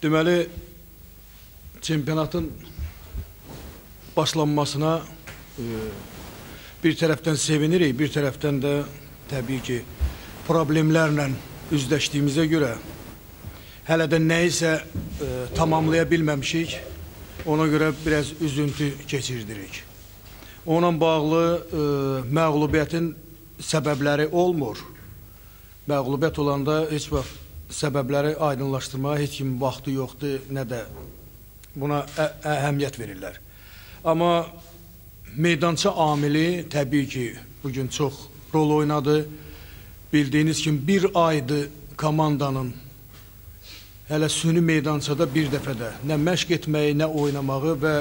Deməli, çempionatın başlanmasına bir tərəfdən sevinirik, bir tərəfdən də təbii ki, problemlərlə üzləşdiyimizə görə hələ də nəyisə tamamlaya bilməmişik, ona görə biraz üzüntü keçirdirik. Onunla bağlı məğlubiyyətin səbəbləri olmur. Məğlubiyyət olanda heç vaxt səbəbləri aydınlaşdırmağa heç kimin vaxtı yoxdur, nə də buna əhəmiyyət verirlər. Amma meydança amili təbii ki, bugün çox rol oynadı. Bildiyiniz kimi bir aydır komandanın hələ süni meydançada bir dəfədə nə məşq etməyi, nə oynamağı və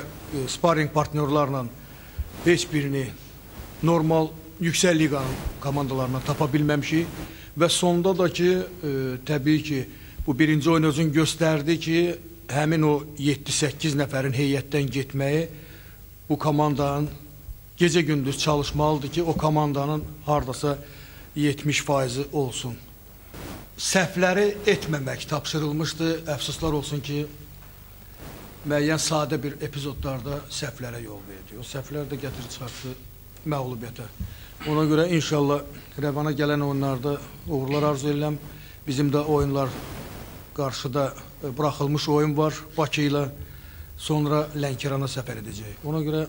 sparring partnyorlarla heç birini normal yüksək liqanın komandalarına tapa bilməmişik. Və sonda da ki, təbii ki, bu birinci oyun özün göstərdi ki, həmin o 7-8 nəfərin heyətdən getməyi bu komandanın gecə-gündüz çalışmalıdır ki, o komandanın hardasa 70% olsun. Səhvləri etməmək tapşırılmışdı. Əfsuslar olsun ki, müəyyən sadə bir epizodlarda səhvlərə yol verdi. O səhvlər də gətirib çıxartdı məğlubiyyətə. Ona görə inşallah rəvana gələn oyunlarda uğurlar arzu edirəm. Bizim də oyunlar qarşıda buraxılmış oyun var Bakı ilə, sonra Lənkərana səfər edəcək. Ona görə